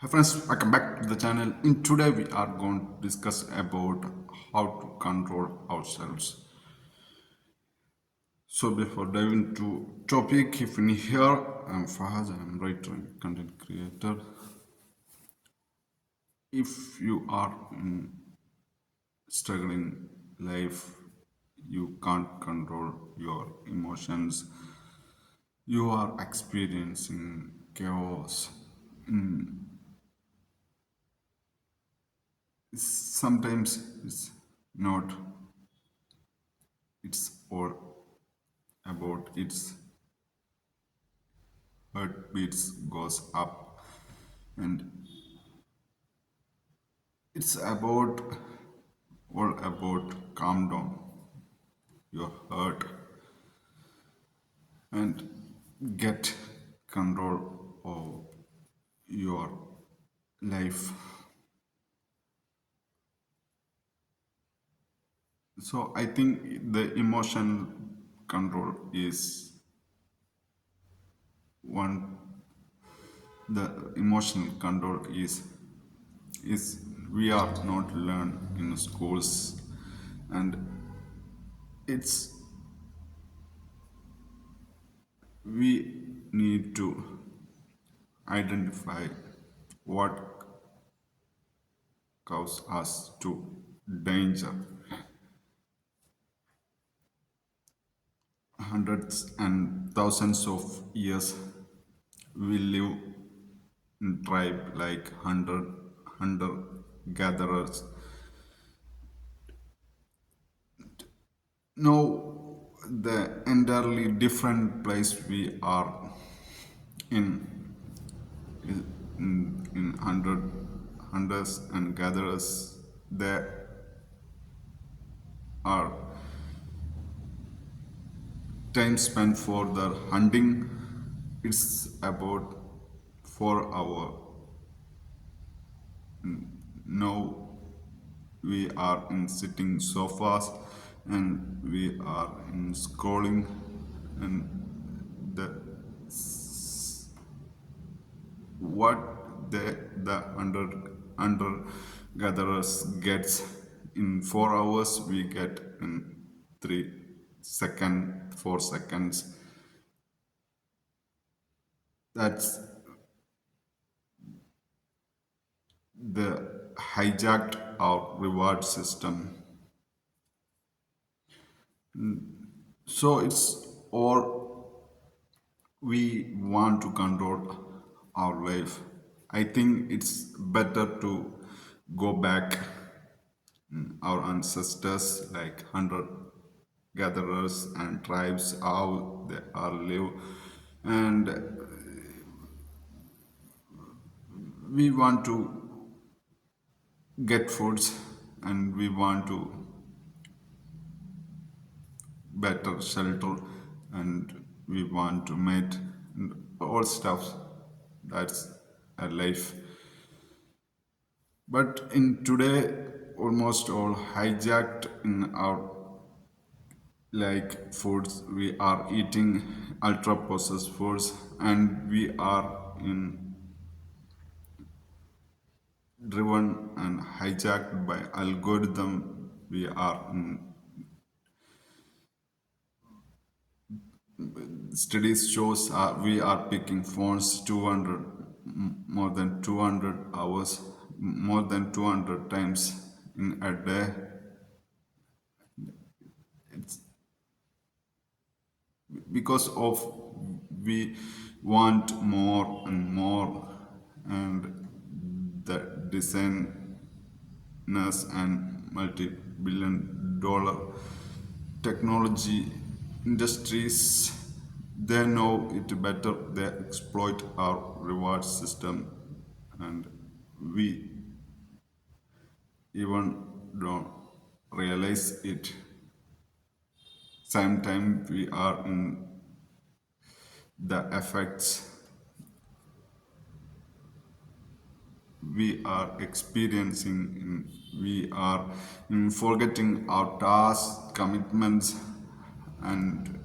Hi friends, welcome back to the channel. In today we are going to discuss about how to control ourselves. So before diving to topic, if you're new here, I'm Fahaz, I'm writer and content creator. If you are in struggling life, you can't control your emotions. You are experiencing chaos. Sometimes it's not. It's all about its heartbeats goes up, and it's about all about calm down your heart and get control of your life. So I think the emotion control is one. The emotional control is we are not learned in schools, and it's we need to identify what causes us to danger. Hundreds and thousands of years we live in tribe like hunter gatherers. Now the entirely different place we are in in hundred hunters and gatherers. There are time spent for the hunting. It's about 4 hour. Now we are in sitting sofas and we are in scrolling, and the what the under gatherers gets in 4 hours we get in 3 second 4 seconds. That's the hijacked our reward system. So it's or we want to control our life. I think it's better to go back our ancestors like hunter gatherers and tribes how they are live, and we want to get foods and we want to better shelter and we want to mate and all stuff. That's a life. But in today, almost all hijacked in our like foods. We are eating ultra processed foods, and we are in driven and hijacked by algorithm. We are in studies shows we are picking phones 200 more than 200 hours, more than 200 times in a day. It's because of we want more and more, and the designers and multi-billion dollar technology industries, they know it better, they exploit our reward system, and we even don't realize it. Sometimes we are in the effects we are experiencing we are in forgetting our tasks commitments and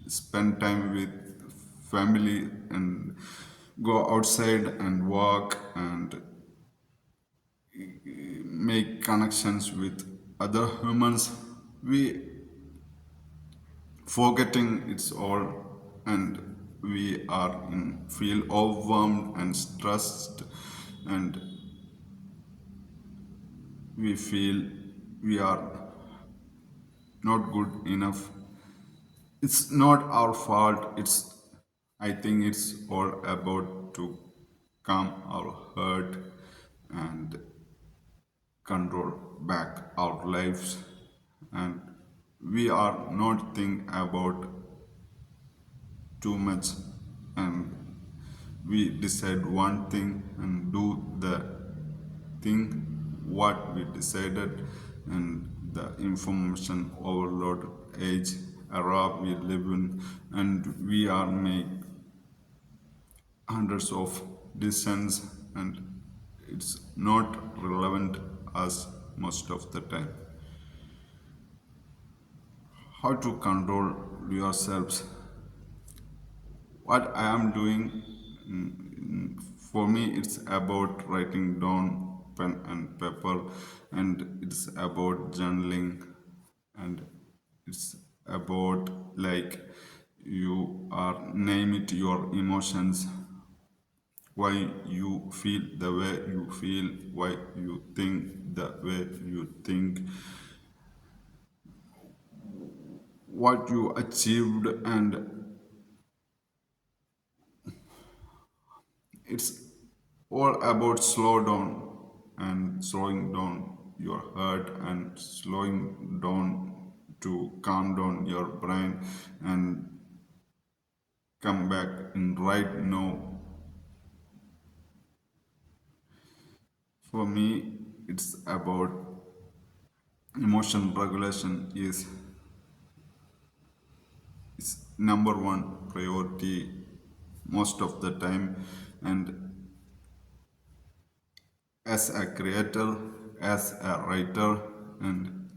spend time with family and go outside and walk and make connections with other humans. We forgetting it's all, and we are feel overwhelmed and stressed, and we feel we are not good enough. It's not our fault. I think it's all about to calm our hurt and control back our lives, and we are not think about too much, and we decide one thing and do the thing what we decided. And the information overload age era we live in, and we are make hundreds of decisions, and it's not relevant as most of the time. How to control yourselves? What I am doing, for me it's about writing down pen and paper, and it's about journaling, and it's about like you are name it your emotions, why you feel the way you feel, why you think the way you think, what you achieved. And it's all about slow down and slowing down your heart and slowing down to calm down your brain and come back in right now. For me, it's about emotion regulation is number one priority most of the time. And as a creator, as a writer, and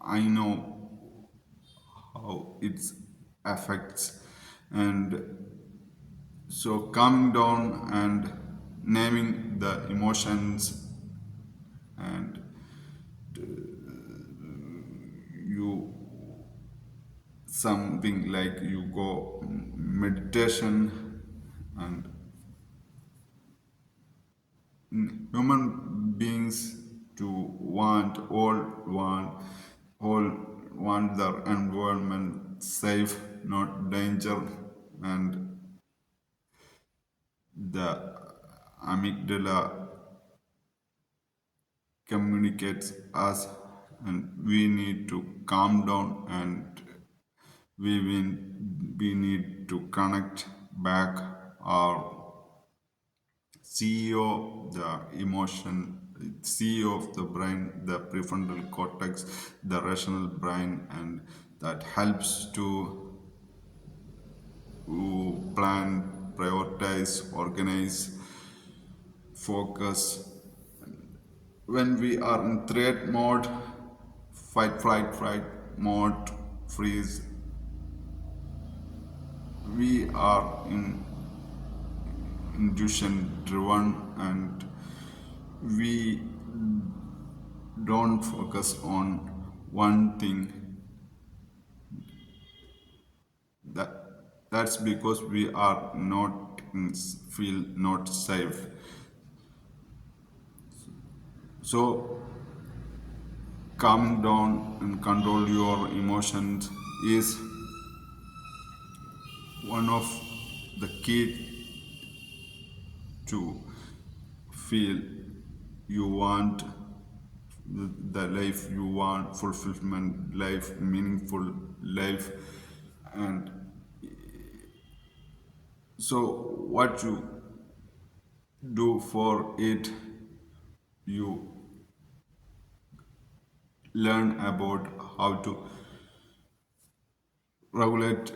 I know how it affects. And so calming down and naming the emotions, and you something like you go meditation. And human beings to want all want their environment safe, not danger. And the amygdala communicates us, and we need to calm down, and we need to connect back our CEO, the emotion, CEO of the brain, the prefrontal cortex, the rational brain, and that helps to plan, prioritize, organize, focus. When we are in threat mode, fight, flight, fright mode, freeze, we are in intuition driven, and we don't focus on one thing. That's because we are not feel not safe. So calming down and control your emotions is one of the key to feel you want the life you want, fulfillment life, meaningful life. And so what you do for it, you learn about how to regulate,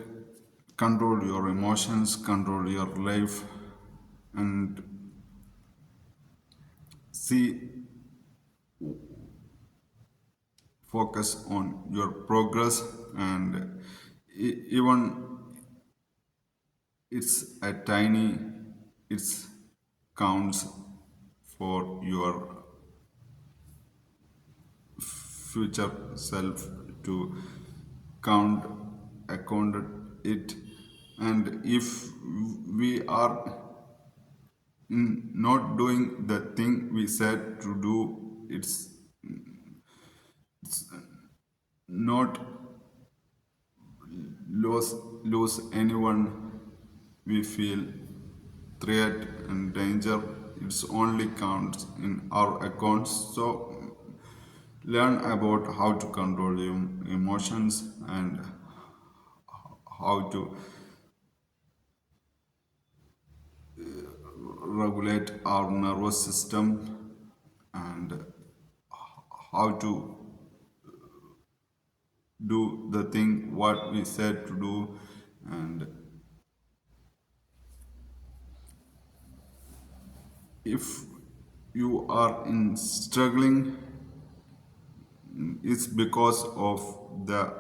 control your emotions, control your life, and see, focus on your progress. And even it's a tiny it counts for your future self to count accounted it. And if we are not doing the thing we said to do, it's not lose lose anyone we feel threat and danger. It's only counts in our accounts. So learn about how to control your emotions and how to regulate our nervous system and how to do the thing what we said to do. And if you are in struggling, it's because of the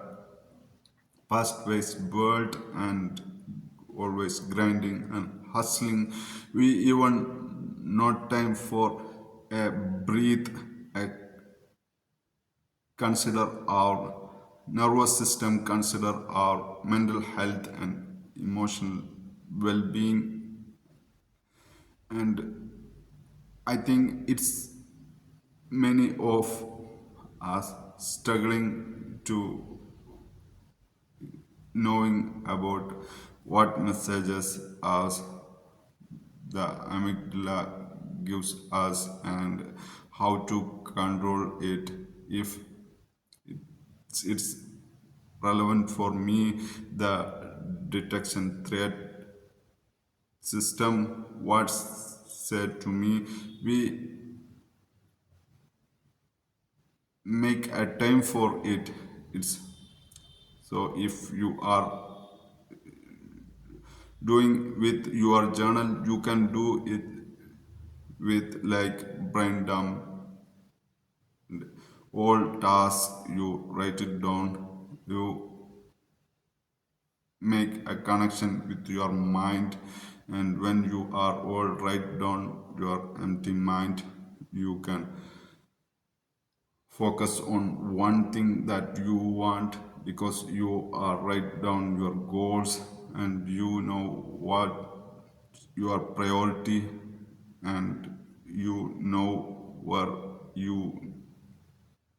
fast-paced world and always grinding and hustling. We even not time for a breathe, a consider our nervous system, consider our mental health and emotional well-being. And I think it's many of us struggling to knowing about what messages us the amygdala gives us and how to control it. If it's relevant for me, the detection threat system what's said to me, we make a time for it. It's so if you are doing with your journal, you can do it with like brain dump. All tasks you write it down, you make a connection with your mind. And when you are all write down your empty mind, you can focus on one thing that you want, because you are write down your goals and you know what your priority, and you know where you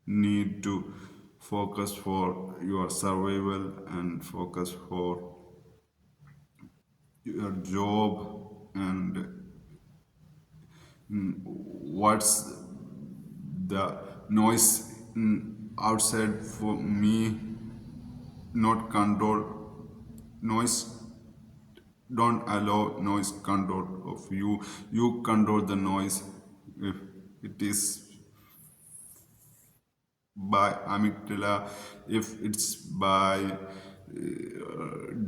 need to focus for your survival and focus for your job. And what's the noise outside for me, not control noise. Don't allow noise control of you. You control the noise. If it is by amygdala, if it's by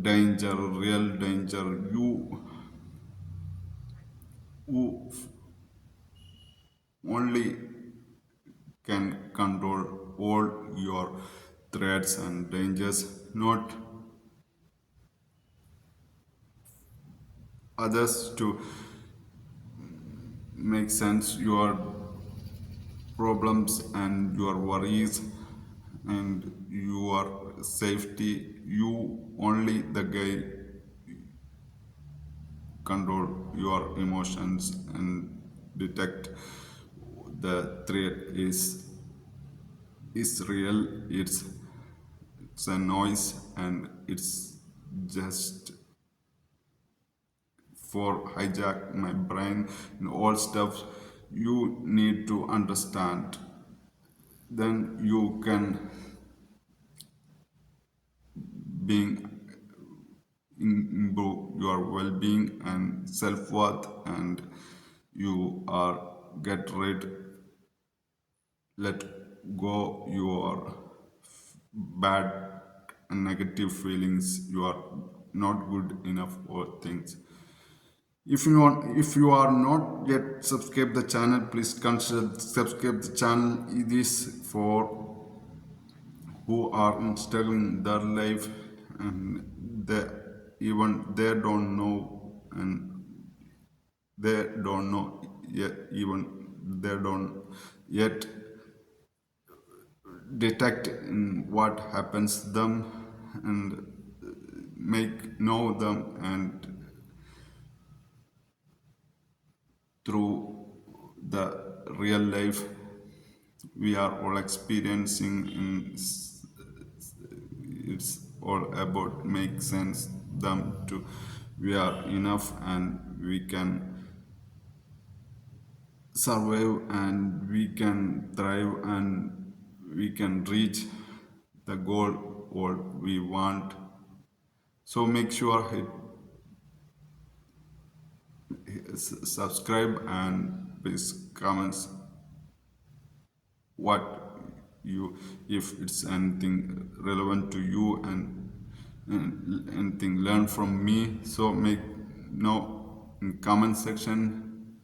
danger, real danger, you only can control all your threats and dangers, not others to make sense your problems and your worries and your safety. You only the guy control your emotions and detect the threat is real. It's a noise and it's just for hijack my brain and all stuff. You need to understand, then you can being improve your well-being and self-worth, and you are get rid, let go your bad and negative feelings. You are not good enough for things. If you are not yet subscribe the channel, please consider subscribe the channel. It is for who are struggling their life and they even they don't know. And they don't know yet, even they don't yet detect in what happens to them and make know them. And through the real life we are all experiencing it's all about make sense them to we are enough and we can survive and we can thrive and we can reach the goal what we want. So make sure subscribe and please comments what you if it's anything relevant to you and anything learn from me. So make know in comment section.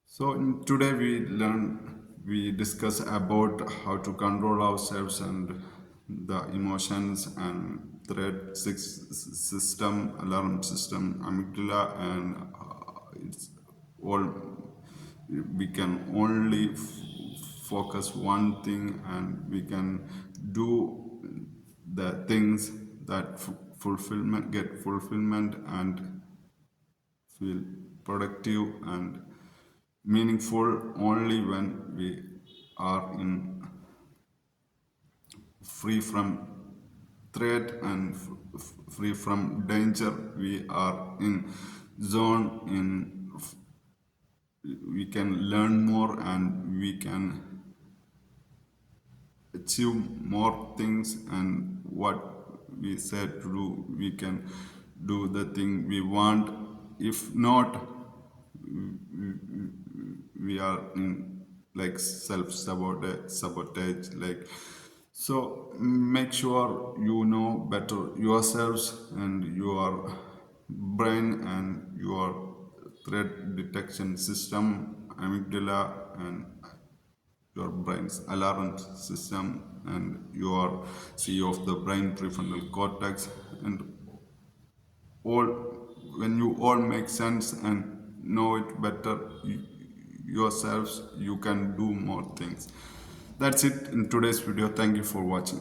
So today we discuss about how to control ourselves and the emotions and threat system, alarm system, amygdala, and it's all we can only focus one thing and we can do the things that fulfillment get fulfillment and feel productive and meaningful only when we are in free from threat and free from danger. We are in zone in we can learn more and we can achieve more things and what we said to do we can do the thing we want. If not we are in like self sabotage like. So make sure you know better yourselves and your brain and your threat detection system, amygdala, and your brain's alarm system, and your CEO of the brain prefrontal cortex, and all when you all make sense and know it better yourselves, you can do more things. That's it in today's video. Thank you for watching.